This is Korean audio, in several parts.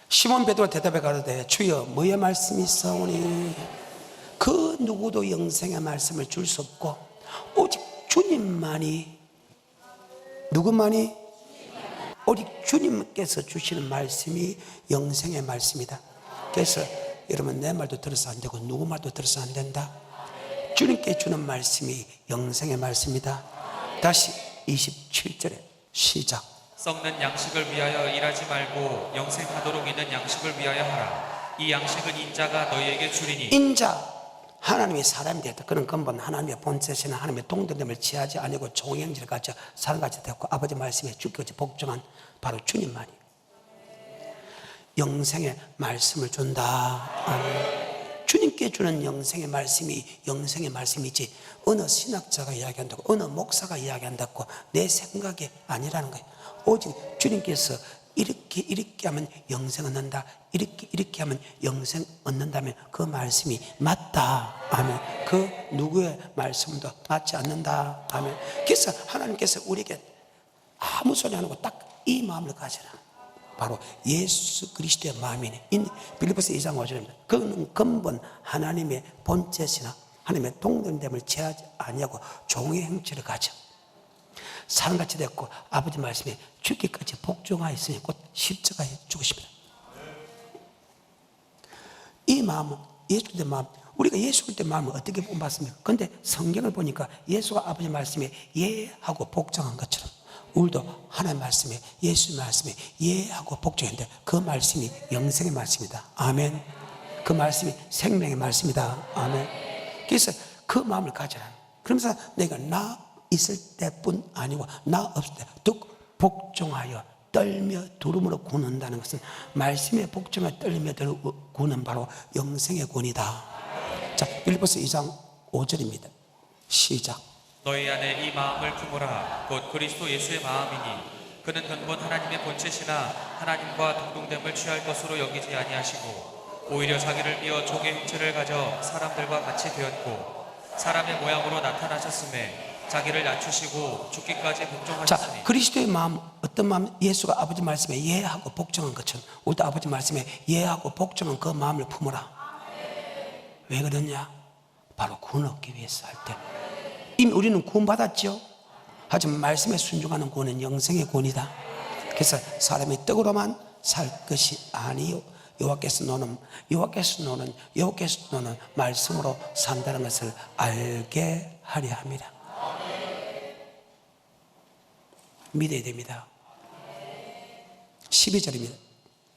시몬 베드로가 대답해 가로되 주여 뭐의 말씀이 있사오니 그 누구도 영생의 말씀을 줄 수 없고 오직 주님만이, 누구만이? 오직 주님께서 주시는 말씀이 영생의 말씀이다. 그래서 여러분, 내 말도 들어서 안 되고 누구 말도 들어서 안 된다. 주님께 주는 말씀이 영생의 말씀이다. 다시 27절에 시작. 썩는 양식을 위하여 일하지 말고 영생하도록 있는 양식을 위하여 하라. 이 양식은 인자가 너희에게 주리니. 인자, 하나님이 사람이 되었다. 그런 근본 하나님의 본체시나 하나님의 동등됨을 취하지 아니고 종행질을 가져 사람같이 되었고 아버지 말씀에 주께까지 복종한 바로 주님만이 영생의 말씀을 준다. 아멘. 주님께 주는 영생의 말씀이 영생의 말씀이지 어느 신학자가 이야기한다고 어느 목사가 이야기한다고 내 생각이 아니라는 거예요. 오직 주님께서 이렇게 하면 영생 얻는다, 이렇게 하면 영생 얻는다면 그 말씀이 맞다. 아멘. 그 누구의 말씀도 맞지 않는다. 아멘. 그래서 하나님께서 우리에게 아무 소리 안 하고 딱 이 마음을 가져라. 바로 예수 그리스도의 마음이네. 빌립보서 2장 5절입니다. 그는 근본 하나님의 본체시나 하나님의 동등됨을 취하지 아니하고 종의 형체를 가져 사람같이 됐고 아버지 말씀에 죽기까지 복종하였으니 곧 십자가에 죽으십니다. 이 마음은 예수 그리스도의 마음, 우리가 예수 그리스도의 마음을 어떻게 본받습니까? 그런데 성경을 보니까 예수가 아버지 말씀에 예하고 복종한 것처럼 우리도 하나님 말씀에 예수 말씀에 예하고 복종했는데 그 말씀이 영생의 말씀이다. 아멘. 그 말씀이 생명의 말씀이다. 아멘. 그래서 그 마음을 가져라. 그러면서 내가 나 있을 때뿐 아니고 나 없을 때 뚝 복종하여 떨며 두름으로 구는다는 것은 말씀에 복종하여 떨며 구는 바로 영생의 군이다. 자, 빌립보서 2장 5절입니다. 시작. 너희 안에 이 마음을 품으라. 곧 그리스도 예수의 마음이니 그는 근본 하나님의 본체시나 하나님과 동등됨을 취할 것으로 여기지 아니하시고 오히려 자기를 비어 종의 형체를 가져 사람들과 같이 되었고 사람의 모양으로 나타나셨음에 자기를 낮추시고 죽기까지 복종하셨으니. 자, 그리스도의 마음, 어떤 마음? 예수가 아버지 말씀에 예하고 복종한 것처럼 우리도 아버지 말씀에 예하고 복종한 그 마음을 품어라. 왜 그러냐? 바로 구원 얻기 위해서 할 때 이미 우리는 구원 받았죠. 하지만 말씀에 순종하는 구원은 영생의 구원이다. 그래서 사람이 떡으로만 살 것이 아니요 여호와께서 노는 말씀으로 산다는 것을 알게 하려 합니다. 믿어야 됩니다. 12절입니다.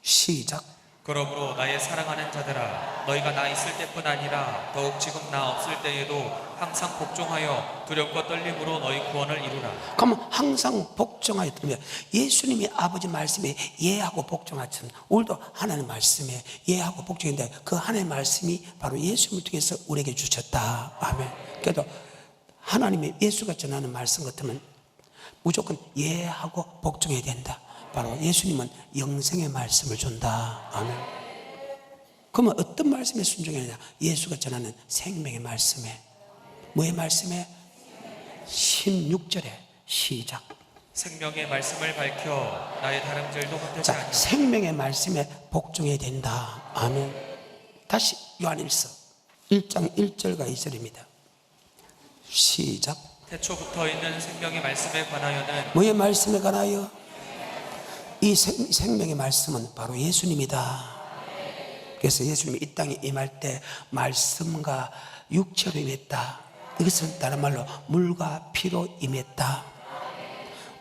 시작. 그러므로 나의 사랑하는 자들아, 너희가 나 있을 때뿐 아니라 더욱 지금 나 없을 때에도 항상 복종하여 두렵고 떨림으로 너희 구원을 이루라. 그러면 항상 복종하여 떨며 예수님이 아버지 말씀에 예하고 복종하처럼 우리도 하나님 말씀에 예하고 복종인데 그 하나님의 말씀이 바로 예수님을 통해서 우리에게 주셨다. 아멘. 그래도 하나님의 예수가 전하는 말씀 같으면 무조건 예하고 복종해야 된다. 바로 예수님은 영생의 말씀을 준다. 아멘. 그러면 어떤 말씀에 순종해야 되냐? 예수가 전하는 생명의 말씀에. 뭐의 말씀에? 16절에 시작. 생명의 말씀을 밝혀 나의 다름질도 헛되지 자, 아니하라. 생명의 말씀에 복종해야 된다. 아멘. 다시 요한일서 1장 1절과 2절입니다. 시작. 태초부터 있는 생명의 말씀에 관하여는. 뭐의 말씀에 관하여? 이 생명의 말씀은 바로 예수님이다. 그래서 예수님이 이 땅에 임할 때 말씀과 육체로 임했다. 이것은 다른 말로 물과 피로 임했다.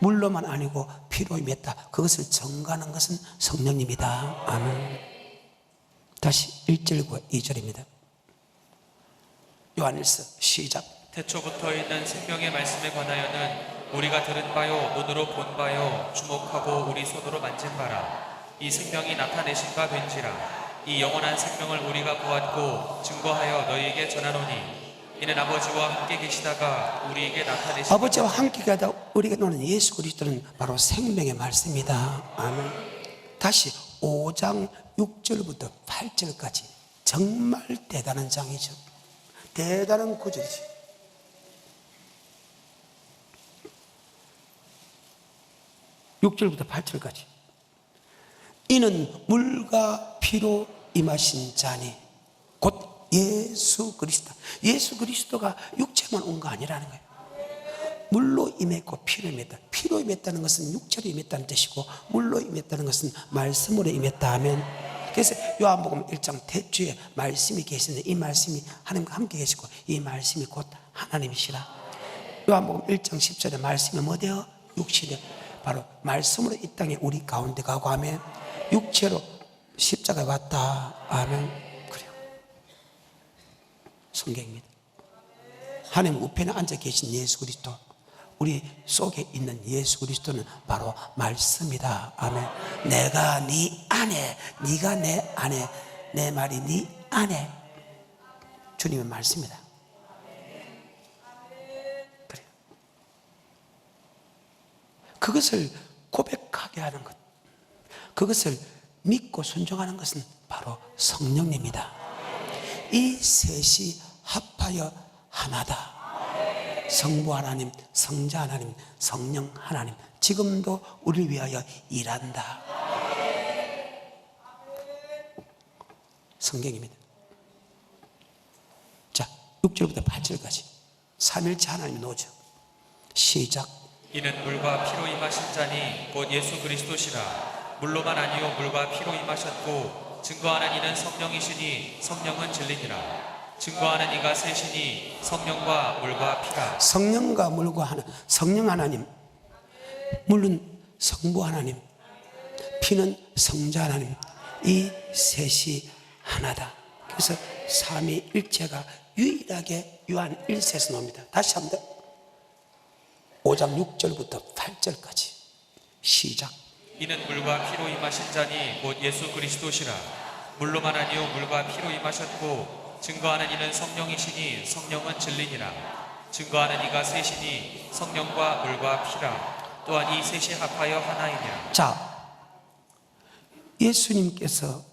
물로만 아니고 피로 임했다. 그것을 증거하는 것은 성령님이다. 아멘. 다시 1절과 2절입니다. 요한일서 시작. 태초부터 있는 생명의 말씀에 관하여는 우리가 들은 바요 눈으로 본 바요 주목하고 우리 손으로 만진 바라. 이 생명이 나타내신 바 된지라. 이 영원한 생명을 우리가 보았고 증거하여 너희에게 전하노니 이는 아버지와 함께 계시다가 우리에게 나타내신 아버지와 함께 가다 우리가 노는 예수 그리스도는 바로 생명의 말씀이다. 아멘. 다시 5장 6절부터 8절까지 정말 대단한 장이죠. 대단한 구절이죠. 6절부터 8절까지 이는 물과 피로 임하신 자니 곧 예수 그리스도. 예수 그리스도가 육체만 온 거 아니라는 거예요. 물로 임했고 피로 임했다. 피로 임했다는 것은 육체로 임했다는 뜻이고, 물로 임했다는 것은 말씀으로 임했다 하면, 그래서 요한복음 1장 대주에 말씀이 계시는데 이 말씀이 하나님과 함께 계시고 이 말씀이 곧 하나님이시라. 요한복음 1장 10절에 말씀이 뭐되어? 육체되 바로 말씀으로 이 땅에 우리 가운데 가고 하면 육체로 십자가에 왔다 하면 그래요. 성경입니다. 하나님 우편에 앉아 계신 예수 그리스도, 우리 속에 있는 예수 그리스도는 바로 말씀이다. 아멘. 내가 네 안에, 네가 내 안에, 내 말이 네 안에. 주님의 말씀이다. 그래요. 그것을 고백하게 하는 것, 그것을 믿고 순종하는 것은 바로 성령님이다. 이 셋이 합하여 하나다. 성부 하나님, 성자 하나님, 성령 하나님, 지금도 우리를 위하여 일한다. 성경입니다. 자, 6절부터 8절까지 삼일체 하나님의 노조. 시작. 이는 물과 피로 임하신 자니 곧 예수 그리스도시라. 물로만 아니요 물과 피로 임하셨고 증거하는 이는 성령이시니 성령은 진리니라. 증거하는 이가 셋이니 성령과 물과 피라. 성령과 물과 하나, 성령 하나님, 물은 성부 하나님, 피는 성자 하나님, 이 셋이 하나다. 그래서 삼위일체가 유일하게 요한 1세에서 나옵니다. 다시 한번 5장 6절부터 8절까지 시작. 이는 물과 피로 임하신 자니 곧 예수 그리스도시라. 물로만 아니요 물과 피로 임하셨고 증거하는 이는 성령이시니 성령은 진리니라. 증거하는 이가 셋이니 성령과 물과 피라. 또한 이 셋이 합하여 하나이니라. 자, 예수님께서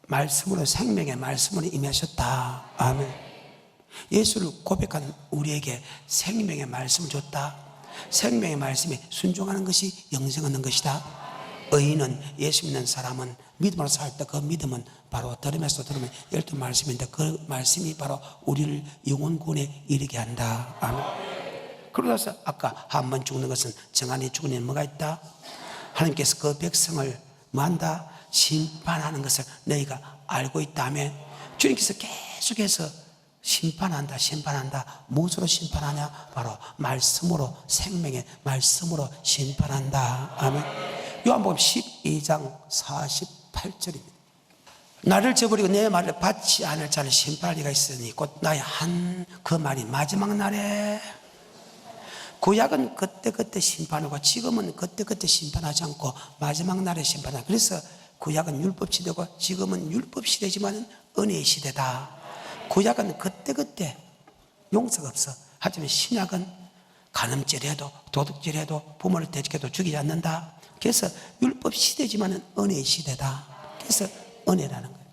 말씀으로, 생명의 말씀으로 임하셨다. 아멘. 예수를 고백한 우리에게 생명의 말씀을 줬다. 생명의 말씀에 순종하는 것이 영생 얻는 것이다. 의인은, 예수 믿는 사람은 믿음으로 살 때 그 믿음은 바로 들으면서 들으면 12 말씀인데 그 말씀이 바로 우리를 영원 구원에 이르게 한다. 아멘. 그러고서 아까 한 번 죽는 것은 정한이 죽은 일은 뭐가 있다? 하나님께서 그 백성을 뭐한다? 심판하는 것을 너희가 알고 있다면, 주님께서 계속해서 심판한다. 무엇으로 심판하냐? 바로 말씀으로, 생명의 말씀으로 심판한다. 아멘. 요한복음 12장 48절입니다. 나를 저버리고 내 말을 받지 않을 자를 심판할 리가 있으니 곧 나의 한 그 말이 마지막 날에. 구약은 그때그때 심판하고 지금은 그때그때 심판하지 않고 마지막 날에 심판하고, 그래서 구약은 율법 시대고 지금은 율법 시대지만 은혜의 시대다. 구약은 그때그때 용서가 없어. 하지만 신약은 간음죄해도 도둑질해도 부모를 대적해도 죽이지 않는다. 그래서 율법 시대지만 은혜의 시대다. 그래서 은혜라는 거예요.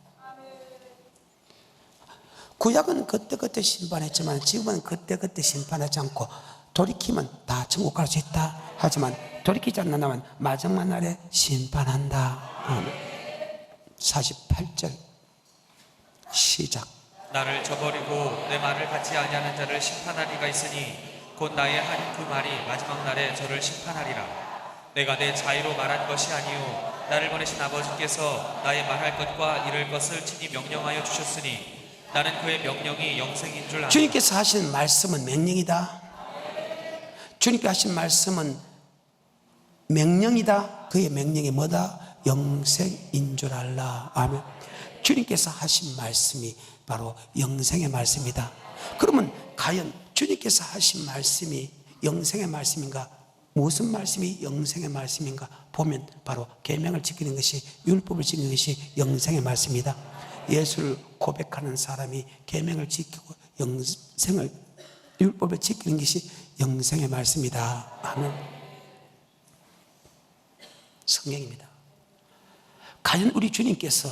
구약은 그때그때 심판했지만 지금은 그때그때 심판하지 않고 돌이키면 다 천국 갈 수 있다. 하지만 돌이키지 않는다면 마지막 날에 심판한다. 48절 시작. 나를 저버리고 내 말을 받지 아니하는 자를 심판하리가 있으니 곧 나의 한 그 말이 마지막 날에 저를 심판하리라. 내가 내 자유로 말한 것이 아니요 나를 보내신 아버지께서 나의 말할 것과 이룰 것을 친히 명령하여 주셨으니 나는 그의 명령이 영생인 줄 아노라. 주님께서 하신 말씀은 명령이다. 주님께서 하신 말씀은 명령이다. 그의 명령이 뭐다? 영생인 줄 알라. 아멘. 주님께서 하신 말씀이 바로 영생의 말씀이다. 그러면 과연 주님께서 하신 말씀이 영생의 말씀인가? 무슨 말씀이 영생의 말씀인가? 보면 바로 계명을 지키는 것이, 율법을 지키는 것이 영생의 말씀이다. 예수를 고백하는 사람이 계명을 지키고 영생을, 율법을 지키는 것이 영생의 말씀이다. 아멘. 성경입니다. 과연 우리 주님께서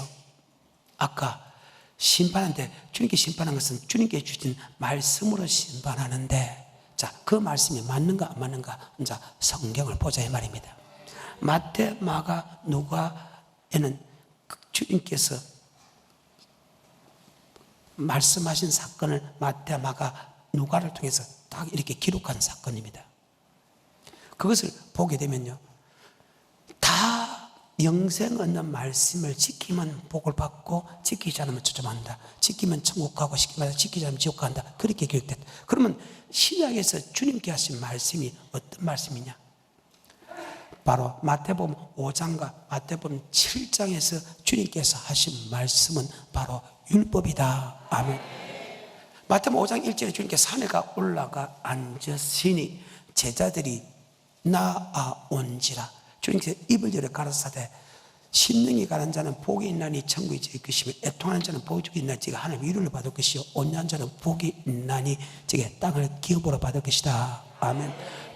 아까 심판한데, 주님께 심판한 것은 주님께 주신 말씀으로 심판하는데, 자, 그 말씀이 맞는가 안 맞는가? 자, 성경을 보자 이 말입니다. 마태, 마가, 누가, 에는 주님께서 말씀하신 사건을 마태, 마가, 누가를 통해서 딱 이렇게 기록한 사건입니다. 그것을 보게 되면요, 다 영생 얻는 말씀을 지키면 복을 받고 지키지 않으면 저주받는다. 지키면 천국 가고 지키지 않으면 지옥 간다. 그렇게 기록됐다. 그러면 신약에서 주님께 하신 말씀이 어떤 말씀이냐? 바로 마태복음 5장과 마태복음 7장에서 주님께서 하신 말씀은 바로 율법이다. 아멘. 마태복음 5장 1절에 주님께서 산에가 올라가 앉으시니 제자들이 나아온지라. 주님께서 입을 열어 가라사대 심령이 가는 자는 복이 있나니 천국이 저희 것이며 애통하는 자는 복이 있나니 저가 하나님 위로를 받을 것이요 온유한 자는 복이 있나니 저가 땅을 기업으로 받을 것이다. 아멘.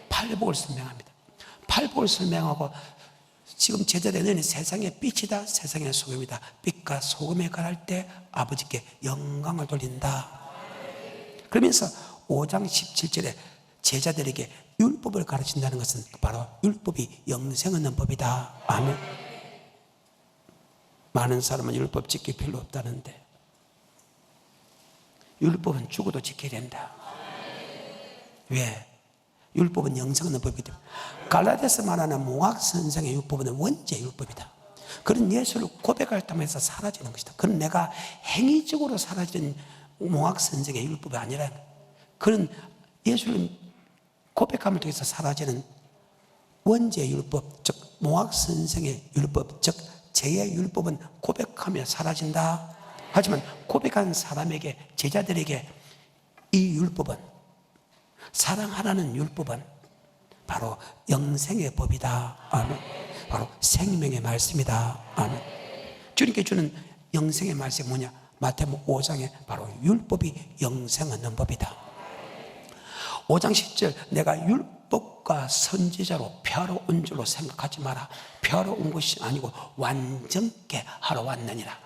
팔복을 설명합니다. 팔복을 설명하고 지금 제자들이 너희는 세상의 빛이다, 세상의 소금이다. 빛과 소금에 관할 때 아버지께 영광을 돌린다. 그러면서 5장 17절에 제자들에게 율법을 가르친다는 것은 바로 율법이 영생 얻는 법이다. 아멘. 많은 사람은 율법 지킬 필요 없다는데 율법은 죽어도 지켜야 된다. 왜? 율법은 영생 얻는 법이기 때문에. 갈라디아서 말하는 몽학 선생의 율법은 원죄 율법이다. 그런 예수를 고백할 때면서 사라지는 것이다. 그런 내가 행위적으로 사라지는 몽학 선생의 율법이 아니라 그런 예수를 고백함을 통해서 사라지는 원죄 율법, 즉 몽학 선생의 율법, 즉 제의 율법은 고백하며 사라진다. 하지만 고백한 사람에게, 제자들에게 이 율법은, 사랑하라는 율법은 바로 영생의 법이다. 아멘. 바로 생명의 말씀이다. 아멘. 주님께 주는 영생의 말씀이 뭐냐? 마태복음 5장에 바로 율법이 영생 얻는 법이다. 5장 10절 내가 율법과 선지자로 펴러 온 줄로 생각하지 마라. 펴러 온 것이 아니고 완전케 하러 왔느니라.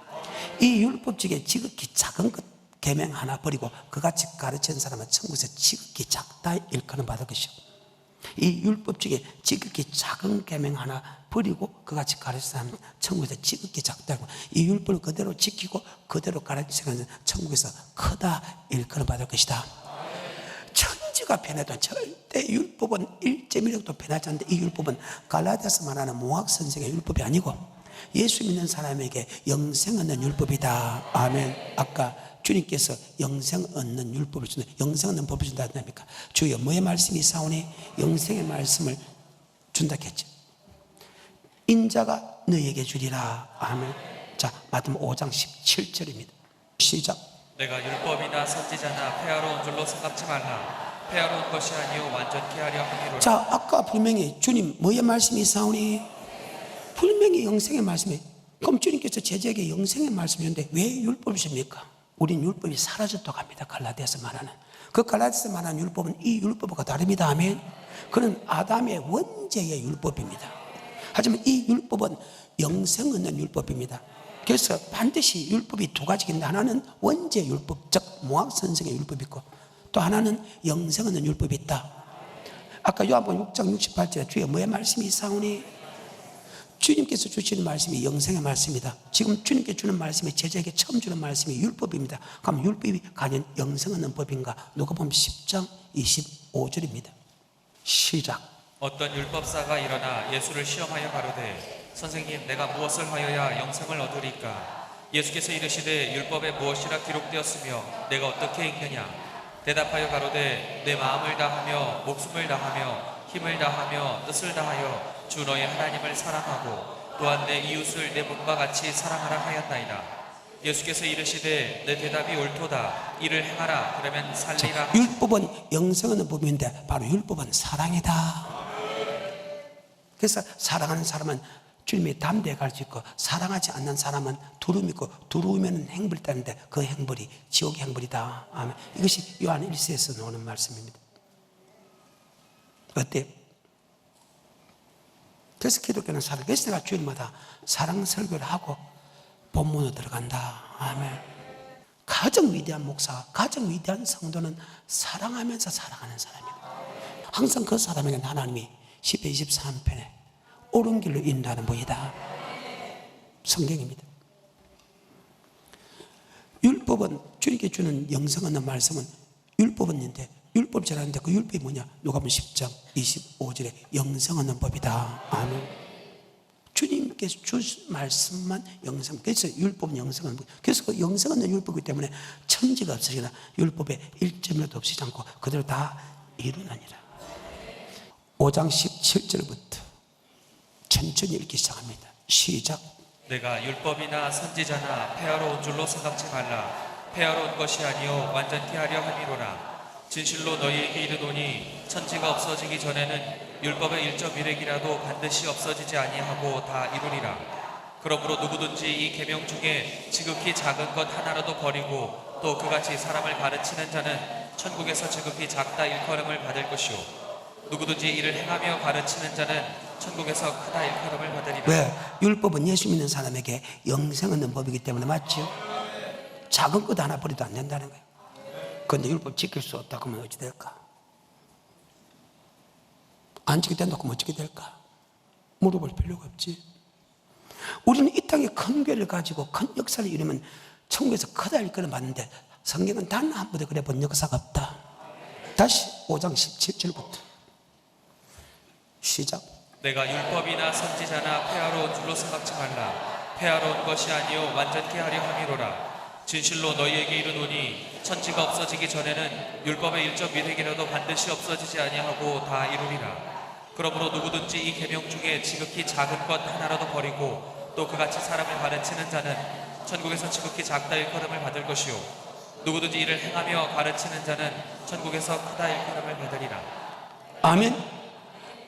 이 율법 중에 지극히 작은 것 계명 하나 버리고 그같이 가르치는 사람은 천국에서 지극히 작다 일컬음 받을 것이요. 이 율법 중에 지극히 작은 계명 하나 버리고 그같이 가르치는 사람은 천국에서 지극히 작다. 이 율법을 그대로 지키고 그대로 가르치는 사람은 천국에서 크다 일컬음 받을 것이다. 천지가 변해도 절대 율법은 1.1도 변하지 않는데 이 율법은 갈라디아서 말하는 몽학 선생의 율법이 아니고 예수 믿는 사람에게 영생 얻는 율법이다. 아멘. 아까 주님께서 영생 얻는 율법을 준다. 영생 얻는 법을 준다 했습니까? 주여 뭐의 말씀이 있사오니 영생의 말씀을 준다 했죠. 인자가 너희에게 주리라. 아멘. 자, 마태복음 5장 17절입니다. 시작. 내가 율법이나 선지자나 폐하러 온 줄로 생각지 말라. 폐하러 온 것이 아니요 완전케 하려 함이로라. 자, 아까 분명히 주님 뭐의 말씀이 있사오니? 분명히 영생의 말씀이. 그럼 주님께서 제자에게 영생의 말씀이었는데 왜 율법이십니까? 우린 율법이 사라졌다고 합니다. 갈라디아서 말하는 그 갈라디아서 말하는 율법은 이 율법과 다릅니다. 아멘. 그는 아담의 원죄의 율법입니다. 하지만 이 율법은 영생 얻는 율법입니다. 그래서 반드시 율법이 두 가지가 있는데 하나는 원죄 율법, 즉 몽학 선생의 율법이 있고 또 하나는 영생 얻는 율법이 있다. 아까 요한복음 6장 68절에 주의 뭐의 말씀이 있사오니? 주님께서 주시는 말씀이 영생의 말씀이다. 지금 주님께 주는 말씀이 제자에게 처음 주는 말씀이 율법입니다. 그럼 율법이 과연 영생 얻는 법인가? 누가복음 10장 25절입니다. 시작. 어떤 율법사가 일어나 예수를 시험하여 가로되 선생님 내가 무엇을 하여야 영생을 얻으리까? 예수께서 이르시되 율법에 무엇이라 기록되었으며 내가 어떻게 읽느냐? 대답하여 가로되 내 마음을 다하며 목숨을 다하며 힘을 다하며 뜻을 다하여 주 너의 하나님을 사랑하고 또한 내 이웃을 내 몸과 같이 사랑하라 하였나이다. 예수께서 이르시되 내 대답이 옳도다. 이를 행하라. 그러면 살리라. 율법은 영생 얻는 법인데 바로 율법은 사랑이다. 그래서 사랑하는 사람은 주님의 담대에 갈 수 있고 사랑하지 않는 사람은 두려움이 있고 두려우면 행벌이 있다는데 그 행벌이 지옥의 행벌이다. 아멘. 이것이 요한 1서에서 나오는 말씀입니다. 어때요? 그래서 기독교는 사랑. 그래서 내가 주일마다 사랑 설교를 하고 본문으로 들어간다. 아멘. 가장 위대한 목사, 가장 위대한 성도는 사랑하면서 살아가는 사람이다. 항상 그 사람에게는 하나님이 10편 23편에 옳은 길로 인도하는 분이다. 성경입니다. 율법은 주님께 주는 영생 얻는 말씀은 율법은 있는데 율법 전하는데 그 율법이 뭐냐? 누가복음 10장 25절에 영생 얻는 법이다. 아멘. 주님께서 주신 말씀만 영생. 그래서 율법은 영생 얻는 법. 그래서 그 영생 얻는 율법이기 때문에 천지가 없으시나 율법에 1점이라도 없이지 않고 그대로 다 이루느니라. 5장 17절부터 천천히 읽기 시작합니다. 시작. 내가 율법이나 선지자나 폐하러 온 줄로 생각지 말라. 폐하러 온 것이 아니요 완전케 하려 함이로라. 진실로 너희에게 이르노니 천지가 없어지기 전에는 율법의 1.1획이라도 반드시 없어지지 아니하고 다 이루리라. 그러므로 누구든지 이 계명 중에 지극히 작은 것 하나라도 버리고 또 그같이 사람을 가르치는 자는 천국에서 지극히 작다 일컬음을 받을 것이요 누구든지 이를 행하며 가르치는 자는 천국에서 크다 일컬음을 받으리라. 왜? 율법은 예수 믿는 사람에게 영생 얻는 법이기 때문에. 맞죠? 작은 것 하나 버려도 안 된다는 거예요. 그런데 율법 지킬 수 없다고 하면 어찌 될까? 안 지키게 된다고 하면 어떻게 될까? 물어볼 필요가 없지. 우리는 이 땅에 큰 교회를 가지고 큰 역사를 이루면 천국에서 크다 일컬음 받는데 성경은 단 한 번도 그래 본 역사가 없다. 다시 5장 17절부터 시작. 내가 율법이나 선지자나 폐하러 온 줄로 생각지 말라. 폐하러 온 것이 아니요 완전케 하려 함이로라. 진실로 너희에게 이르노니 천지가 없어지기 전에는 율법의 1.1획이라도 반드시 없어지지 아니하고 다 이루리라. 그러므로 누구든지 이 계명 중에 지극히 작은 것 하나라도 버리고 또 그같이 사람을 가르치는 자는 천국에서 지극히 작다 일컬음을 받을 것이요 누구든지 이를 행하며 가르치는 자는 천국에서 크다 일컬음을 받으리라. 아멘.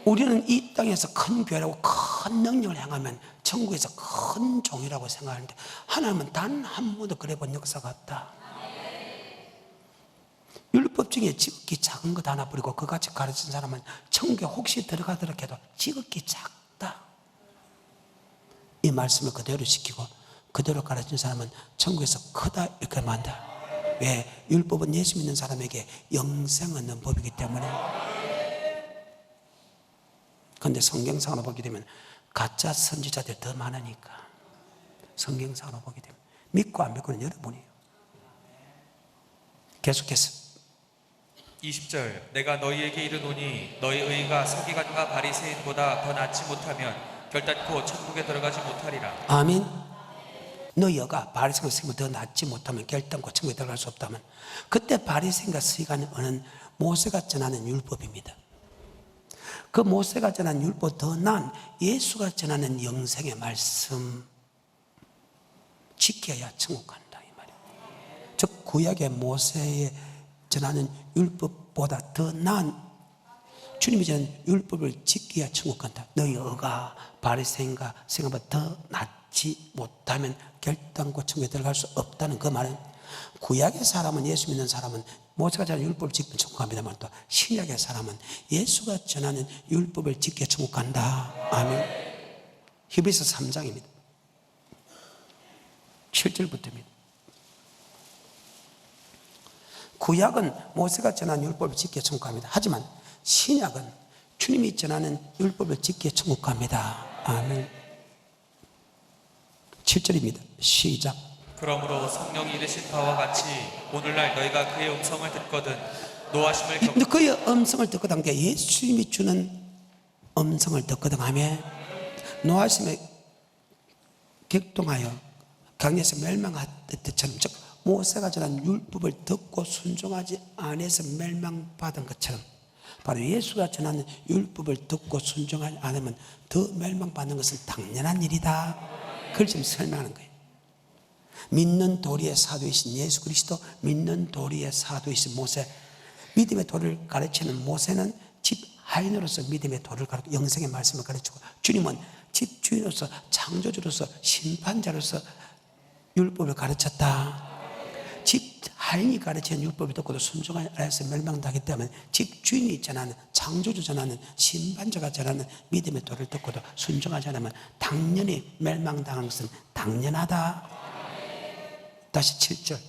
우리는 이 땅에서 큰 교회라고 큰 능력을 행하면 천국에서 큰 종이라고 생각하는데 하나님은 단 한 번도 그래 본 역사가 없다. 율법 중에 지극히 작은 것 하나 버리고 그같이 가르친 사람은 천국에 혹시 들어가도록 해도 지극히 작다. 이 말씀을 그대로 지키고 그대로 가르친 사람은 천국에서 크다 이렇게 만다. 왜? 율법은 예수 믿는 사람에게 영생 얻는 법이기 때문에. 그런데 성경상으로 보게 되면 가짜 선지자들이 더 많으니까. 성경상으로 보게 되면 믿고 안 믿고는 여러분이에요. 계속해서 20절 내가 너희에게 이르노니 너희 의가 서기관과 바리새인보다 더 낫지 못하면 결단코 천국에 들어가지 못하리라. 아멘. 너희가 바리새인과 서기관보다 더 낫지 못하면 결단코 천국에 들어갈 수 없다면 그때 바리새인과 서기관은 모세가 전하는 율법입니다. 그 모세가 전한 율법 더 난 예수가 전하는 영생의 말씀 지켜야 천국 간다 이 말이에요. 즉 구약의 모세의 전하는 율법보다 더 난 주님이 전하는 율법을 지켜야 천국 간다. 너희 어가 바리새인과 서기관보다 더 낫지 못하면 결단코 천국에 들어갈 수 없다는 그 말은 구약의 사람은 예수 믿는 사람은 모세가 전하는 율법을 지키면 천국 갑니다만 또 신약의 사람은 예수가 전하는 율법을 지켜 천국 간다. 아멘. 히브리서 3장입니다. 7절부터입니다. 구약은 모세가 전하는 율법을 지켜 천국 갑니다. 하지만 신약은 주님이 전하는 율법을 지켜 천국 갑니다. 아멘. 7절입니다. 시작. 그러므로 성령이 이르신 바와 같이 오늘날 너희가 그의 음성을 듣거든 노하심을 근데 그의 음성을 듣거든 게 예수님이 주는 음성을 듣거든 하며 노하심에 격동하여 강에서 멸망하듯처럼 즉 모세가 전한 율법을 듣고 순종하지 않아서 멸망받은 것처럼 바로 예수가 전하는 율법을 듣고 순종하지 않으면 더 멸망받는 것은 당연한 일이다. 그걸 지금 설명하는 거예요. 믿는 도리의 사도이신 예수 그리스도, 믿는 도리의 사도이신 모세, 믿음의 도를 가르치는 모세는 집 하인으로서 믿음의 도를 가르치고 영생의 말씀을 가르치고 주님은 집 주인으로서 창조주로서 심판자로서 율법을 가르쳤다. 집 하인이 가르치는 율법을 듣고도 순종하지 않아서 멸망하기 때문에 집 주인이 전하는 창조주 전하는 심판자가 전하는 믿음의 도를 듣고도 순종하지 않으면 당연히 멸망당하는 것은 당연하다. 다시 7절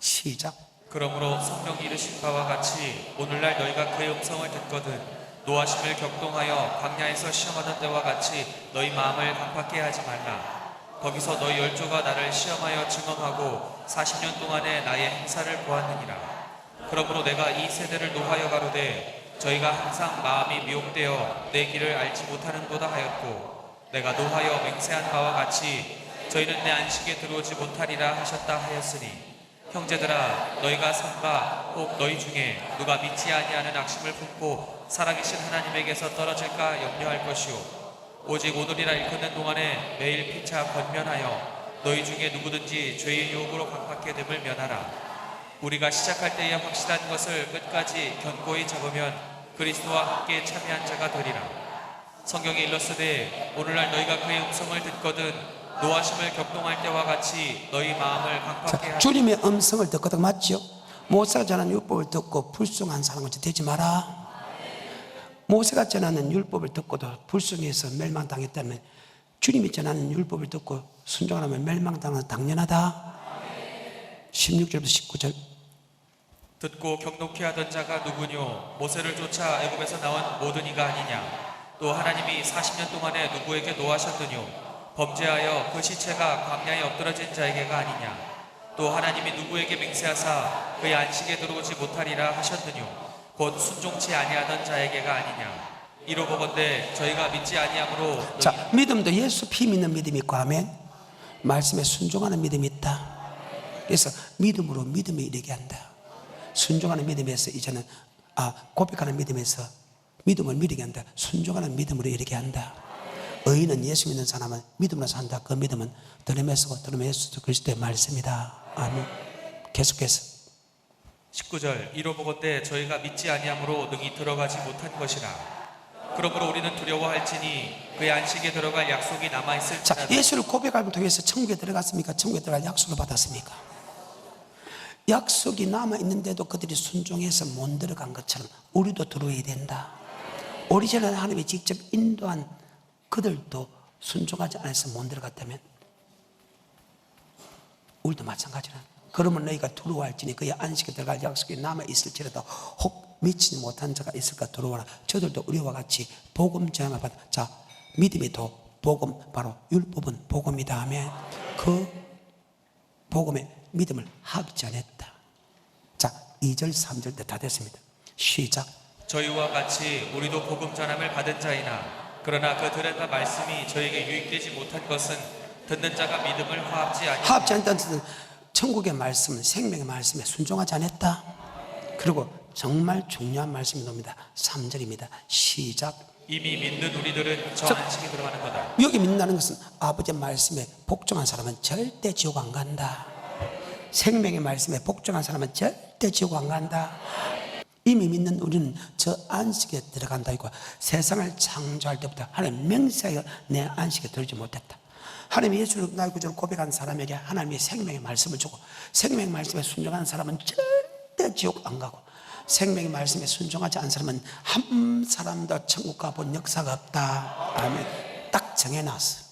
시작. 그러므로 성령이 이르신 바와 같이 오늘날 너희가 그의 음성을 듣거든 노하심을 격동하여 광야에서 시험하던 때와 같이 너희 마음을 강팍해 하지 말라. 거기서 너희 10조가 나를 시험하여 증언하고 40년 동안의 나의 행사를 보았느니라. 그러므로 내가 이 세대를 노하여 가로되 저희가 항상 마음이 미혹되어 내 길을 알지 못하는도다 하였고, 내가 노하여 맹세한 바와 같이 저희는 내 안식에 들어오지 못하리라 하셨다 하였으니, 형제들아, 너희가 삼가 혹 너희 중에 누가 믿지 아니하는 악심을 품고 살아계신 하나님에게서 떨어질까 염려할 것이오. 오직 오늘이라 일컫는 동안에 매일 피차 권면하여 너희 중에 누구든지 죄의 유혹으로 강팍해 됨을 면하라. 우리가 시작할 때에 확실한 것을 끝까지 견고히 잡으면 그리스도와 함께 참여한 자가 되리라. 성경에 일렀으되 오늘날 너희가 그의 음성을 듣거든 노하심을 격동할 때와 같이 너희 마음을 강팍해 하라. 주님의 음성을 듣거든, 맞죠? 모세가 전하는 율법을 듣고 불순한 사람같이 되지 마라. 모세가 전하는 율법을 듣고도 불순해서 멸망당했다면 주님이 전하는 율법을 듣고 순종하면 멸망당하는 당연하다. 16절부터 19절. 듣고 경록케 하던 자가 누구뇨? 모세를 쫓아 애굽에서 나온 모든 이가 아니냐? 또 하나님이 40년 동안에 누구에게 노하셨더뇨? 범죄하여 그 시체가 광야에 엎드러진 자에게가 아니냐? 또 하나님이 누구에게 맹세하사 그의 안식에 들어오지 못하리라 하셨더뇨? 곧 순종치 아니하던 자에게가 아니냐? 이로보건대 저희가 믿지 아니함으로 자, 믿음도 예수 피 믿는 믿음이 있고, 아멘. 말씀에 순종하는 믿음이 있다. 그래서 믿음으로 믿음에 이르게 한다. 순종하는 믿음에서 이제는 고백하는 믿음에서 믿음을 미르게 한다. 순종하는 믿음으로 이르게 한다. 의인은 예수 믿는 사람은 믿음으로 산다. 그 믿음은 들음에서 들음에 예수 그리스도의 말씀이다. 아멘. 계속해서 19절. 이로보건대 저희가 믿지 아니함으로 능히 들어가지 못한 것이라. 그러므로 우리는 두려워할지니 그의 안식에 들어갈 약속이 남아있을 자, 지라도. 예수를 고백함을 통해서 천국에 들어갔습니까? 천국에 들어갈 약속을 받았습니까? 약속이 남아있는데도 그들이 순종해서 못 들어간 것처럼 우리도 들어야 된다. 오리지널 하나님이 직접 인도한 그들도 순종하지 않아서 못 들어갔다면 우리도 마찬가지라. 그러면 너희가 두려워할지니 그의 안식에 들어갈 약속이 남아있을지라도 혹 미치지 못한 자가 있을까 두려워라. 저들도 우리와 같이 복음 전함을 받아. 자, 믿음이 도 복음, 바로 율법은 복음이다 하면 그 복음에 믿음을 합치 않았다. 자, 2절 3절 때 다 됐습니다. 시작. 저희와 같이 우리도 복음 전함을 받은 자이나 그러나 그 들은 바 말씀이 저에게 유익되지 못한 것은 듣는 자가 믿음을 화합지 아니하니. 합치 않다는 뜻은 천국의 말씀은 생명의 말씀에 순종하지 않았다. 그리고 정말 중요한 말씀이 나옵니다. 3절입니다. 시작. 이미 믿는 우리들은 저 안식에 들어가는 거다. 여기 믿는다는 것은 아버지의 말씀에 복종한 사람은 절대 지옥 안 간다. 생명의 말씀에 복종한 사람은 절대 지옥 안 간다. 이미 믿는 우리는 저 안식에 들어간다. 이거 세상을 창조할 때부터 하나님 맹세하여 내 안식에 들지 못했다. 하나님이 예수를 나의 구주로 고백한 사람에게 하나님이 생명의 말씀을 주고 생명의 말씀에 순종하는 사람은 절대 지옥 안 가고 생명의 말씀에 순종하지 않은 사람은 한 사람도 천국 가본 역사가 없다. 아멘. 딱 정해놨어.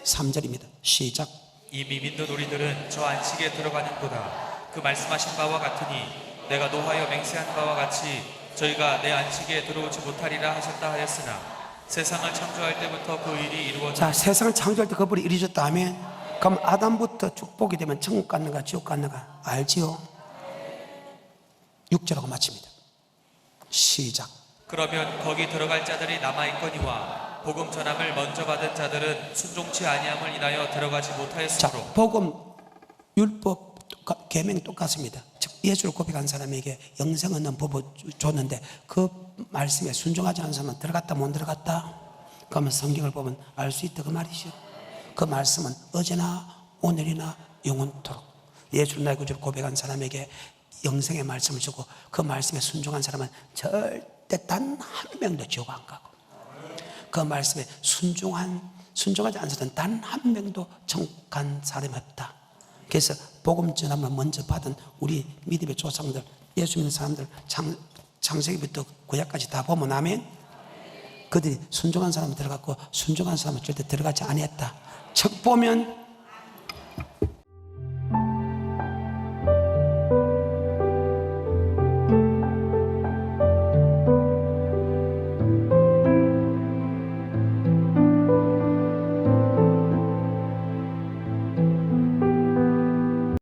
3절입니다. 시작. 이미 믿는 우리들은 저 안식에 들어가는 거다. 그 말씀하신 바와 같으니 내가 노하여 맹세한 바와 같이 저희가 내 안식에 들어오지 못하리라 하셨다 하였으나 세상을 창조할 때부터 그 일이 이루어져. 자, 세상을 창조할 때 그 벌이 이루어졌다 하면 그럼 아담부터 축복이 되면 천국 갔는가 지옥 갔는가 알지요? 6절하고 마칩니다. 시작. 그러면 거기 들어갈 자들이 남아있거니와 복음 전함을 먼저 받은 자들은 순종치 아니함을 인하여 들어가지 자, 못하였으므로. 복음, 율법, 계명이 똑같습니다. 즉 예수를 고백한 사람에게 영생 얻는 법을 줬는데 그 말씀에 순종하지 않은 사람은 들어갔다 못 들어갔다? 그러면 성경을 보면 알 수 있다 그 말이죠. 그 말씀은 어제나 오늘이나 영원토록 예수를 나의 구주로 고백한 사람에게 영생의 말씀을 주고 그 말씀에 순종한 사람은 절대 단 한 명도 지옥 안 가고 그 말씀에 순종하지 않은 사람은 단 한 명도 천국 간 사람이 없다. 그래서 복음 전함을 먼저 받은 우리 믿음의 조상들, 예수 믿는 사람들 창세기부터 구약까지 다 보면 아멘. 그들이 순종한 사람은 들어갔고 순종한 사람은 절대 들어가지 아니했다. 척 보면